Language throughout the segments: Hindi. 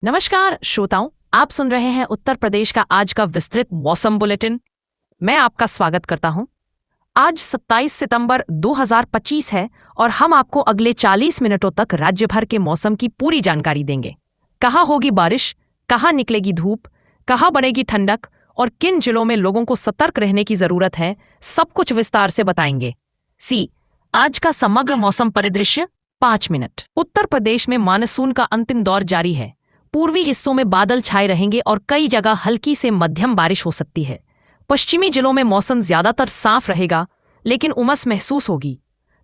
नमस्कार श्रोताओं, आप सुन रहे हैं उत्तर प्रदेश का आज का विस्तृत मौसम बुलेटिन। मैं आपका स्वागत करता हूं। आज 27 सितंबर 2025 है और हम आपको अगले 40 मिनटों तक राज्य भर के मौसम की पूरी जानकारी देंगे। कहाँ होगी बारिश, कहाँ निकलेगी धूप, कहाँ बढ़ेगी ठंडक और किन जिलों में लोगों को सतर्क रहने की जरूरत है, सब कुछ विस्तार से बताएंगे। आज का समग्र मौसम परिदृश्य 5 मिनट। उत्तर प्रदेश में मानसून का अंतिम दौर जारी है। पूर्वी हिस्सों में बादल छाए रहेंगे और कई जगह हल्की से मध्यम बारिश हो सकती है। पश्चिमी जिलों में मौसम ज्यादातर साफ रहेगा, लेकिन उमस महसूस होगी।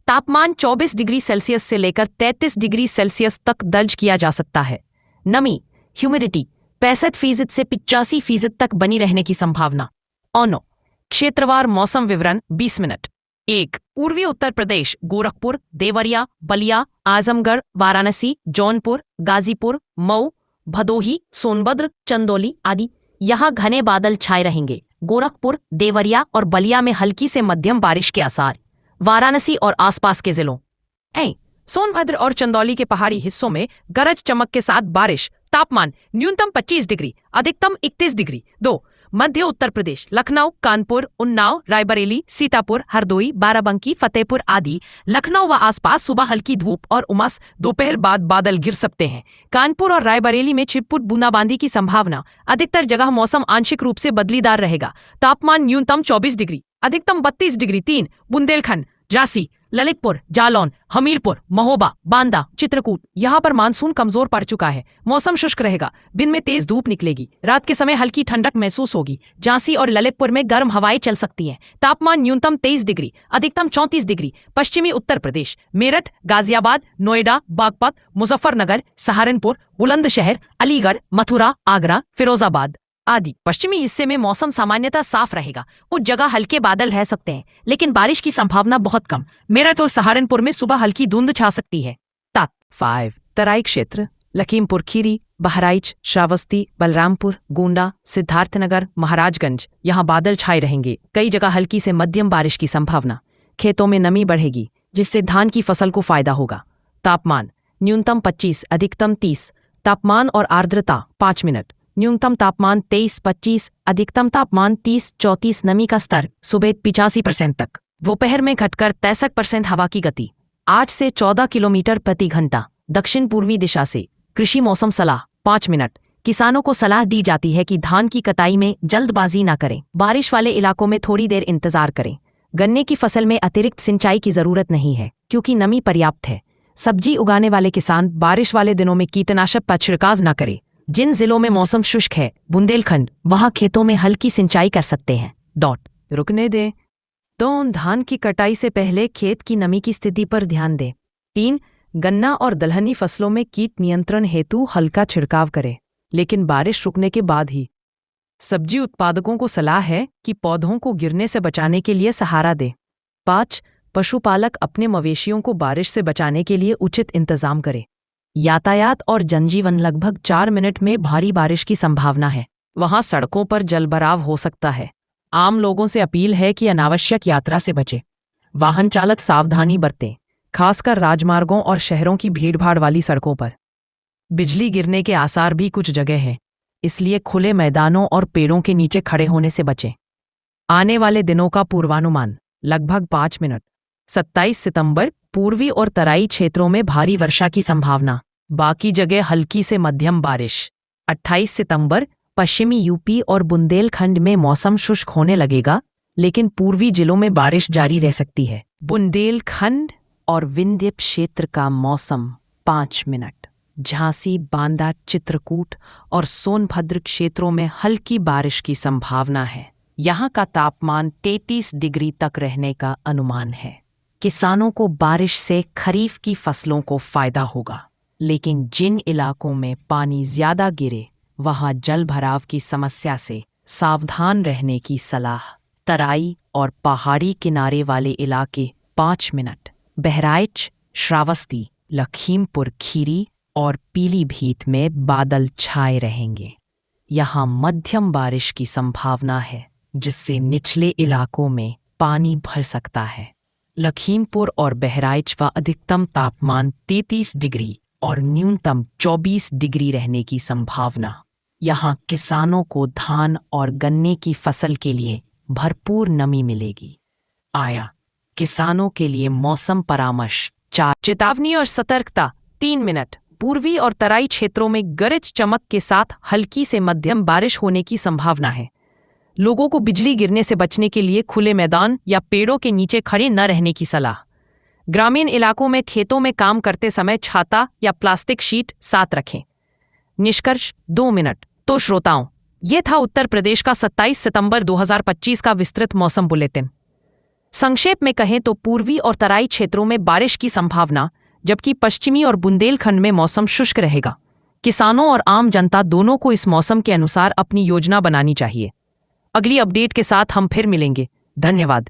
तापमान 24 डिग्री सेल्सियस से लेकर 33 डिग्री सेल्सियस तक दर्ज किया जा सकता है। नमी ह्यूमिडिटी 65% से 85% तक बनी रहने की संभावना। औनो क्षेत्रवार मौसम विवरण 20 मिनट। 1. पूर्वी उत्तर प्रदेश, गोरखपुर, देवरिया, बलिया, आजमगढ़, वाराणसी, जौनपुर, गाजीपुर, मऊ, भदोही, सोनभद्र, चंदौली आदि यहाँ घने बादल छाए रहेंगे। गोरखपुर, देवरिया और बलिया में हल्की से मध्यम बारिश के आसार। वाराणसी और आसपास के जिलों सोनभद्र और चंदौली के पहाड़ी हिस्सों में गरज चमक के साथ बारिश। तापमान न्यूनतम 25 डिग्री, अधिकतम 31 डिग्री। 2. मध्य उत्तर प्रदेश, लखनऊ, कानपुर, उन्नाव, रायबरेली, सीतापुर, हरदोई, बाराबंकी, फतेहपुर आदि लखनऊ व आसपास सुबह हल्की धूप और उमस, दोपहर बाद बादल गिर सकते हैं। कानपुर और रायबरेली में छिटपुट बूंदाबांदी की संभावना। अधिकतर जगह मौसम आंशिक रूप से बदलीदार रहेगा। तापमान न्यूनतम 24 डिग्री, अधिकतम 32 डिग्री। 3. बुंदेलखंड, झांसी, ललितपुर, जालौन, हमीरपुर, महोबा, बांदा, चित्रकूट यहाँ पर मानसून कमजोर पड़ चुका है। मौसम शुष्क रहेगा, दिन में तेज धूप निकलेगी, रात के समय हल्की ठंडक महसूस होगी। झांसी और ललितपुर में गर्म हवाएं चल सकती हैं। तापमान न्यूनतम 23 डिग्री, अधिकतम 34 डिग्री। पश्चिमी उत्तर प्रदेश, मेरठ, गाजियाबाद, नोएडा, बागपत, मुजफ्फरनगर, सहारनपुर, बुलंदशहर, अलीगढ़, मथुरा, आगरा, फिरोजाबाद आदि पश्चिमी हिस्से में मौसम सामान्यतः साफ रहेगा। कुछ जगह हल्के बादल रह सकते हैं, लेकिन बारिश की संभावना बहुत कम। मेरठ और सहारनपुर में सुबह हल्की धुंध छा सकती है। 5. तराई क्षेत्र, लखीमपुर खीरी, बहराइच, श्रावस्ती, बलरामपुर, गोंडा, सिद्धार्थनगर, महाराजगंज यहाँ बादल छाए रहेंगे। कई जगह हल्की से मध्यम बारिश की संभावना। खेतों में नमी बढ़ेगी, जिससे धान की फसल को फायदा होगा। तापमान न्यूनतम 25, अधिकतम 30। तापमान और आर्द्रता 5 मिनट। न्यूनतम तापमान 23-25, अधिकतम तापमान 30-34। नमी का स्तर सुबह 85% तक, दोपहर में घटकर 63% हवा की गति 8 से 14 किलोमीटर प्रति घंटा दक्षिण पूर्वी दिशा से। कृषि मौसम सलाह 5 मिनट। किसानों को सलाह दी जाती है कि धान की कटाई में जल्दबाजी न करें। बारिश वाले इलाकों में थोड़ी देर इंतजार करें। गन्ने की फसल में अतिरिक्त सिंचाई की जरूरत नहीं है, क्योंकि नमी पर्याप्त है। सब्जी उगाने वाले किसान बारिश वाले दिनों में कीटनाशक का छिड़काव न करें। जिन जिलों में मौसम शुष्क है, बुंदेलखंड, वहां खेतों में हल्की सिंचाई कर सकते हैं। रुकने दें तो धान की कटाई से पहले खेत की नमी की स्थिति पर ध्यान दें। 3. गन्ना और दलहनी फसलों में कीट नियंत्रण हेतु हल्का छिड़काव करें, लेकिन बारिश रुकने के बाद ही। सब्जी उत्पादकों को सलाह है कि पौधों को गिरने से बचाने के लिए सहारा दें। 5. पशुपालक अपने मवेशियों को बारिश से बचाने के लिए उचित इंतजाम करें। यातायात और जनजीवन लगभग 4 मिनट में भारी बारिश की संभावना है। वहां सड़कों पर जलभराव हो सकता है। आम लोगों से अपील है कि अनावश्यक यात्रा से बचें। वाहन चालक सावधानी बरतें, खासकर राजमार्गों और शहरों की भीड़भाड़ वाली सड़कों पर। बिजली गिरने के आसार भी कुछ जगह हैं, इसलिए खुले मैदानों और पेड़ों के नीचे खड़े होने से बचें। आने वाले दिनों का पूर्वानुमान लगभग 5 मिनट। 27 सितंबर, पूर्वी और तराई क्षेत्रों में भारी वर्षा की संभावना, बाकी जगह हल्की से मध्यम बारिश। 28 सितंबर, पश्चिमी यूपी और बुंदेलखंड में मौसम शुष्क होने लगेगा, लेकिन पूर्वी जिलों में बारिश जारी रह सकती है। बुंदेलखंड और विंध्य क्षेत्र का मौसम 5 मिनट। झांसी, बांदा, चित्रकूट और सोनभद्र क्षेत्रों में हल्की बारिश की संभावना है। यहाँ का तापमान 33 डिग्री तक रहने का अनुमान है। किसानों को बारिश से खरीफ की फसलों को फायदा होगा, लेकिन जिन इलाकों में पानी ज्यादा गिरे वहां जल भराव की समस्या से सावधान रहने की सलाह। तराई और पहाड़ी किनारे वाले इलाके 5 मिनट। बहराइच, श्रावस्ती, लखीमपुर खीरी और पीलीभीत में बादल छाए रहेंगे। यहाँ मध्यम बारिश की संभावना है, जिससे निचले इलाकों में पानी भर सकता है। लखीमपुर और बहराइच का अधिकतम तापमान 33 डिग्री, और न्यूनतम 24 डिग्री रहने की संभावना। यहाँ किसानों को धान और गन्ने की फसल के लिए भरपूर नमी मिलेगी। आया किसानों के लिए मौसम परामर्श 4 चेतावनी और सतर्कता 3 मिनट। पूर्वी और तराई क्षेत्रों में गरज चमक के साथ हल्की से मध्यम बारिश होने की संभावना है। लोगों को बिजली गिरने से बचने के लिए खुले मैदान या पेड़ों के नीचे खड़े न रहने की सलाह। ग्रामीण इलाकों में खेतों में काम करते समय छाता या प्लास्टिक शीट साथ रखें। निष्कर्ष 2 मिनट। तो श्रोताओं, ये था उत्तर प्रदेश का 27 सितंबर 2025 का विस्तृत मौसम बुलेटिन। संक्षेप में कहें तो पूर्वी और तराई क्षेत्रों में बारिश की संभावना, जबकि पश्चिमी और बुंदेलखंड में मौसम शुष्क रहेगा। किसानों और आम जनता दोनों को इस मौसम के अनुसार अपनी योजना बनानी चाहिए। अगली अपडेट के साथ हम फिर मिलेंगे। धन्यवाद।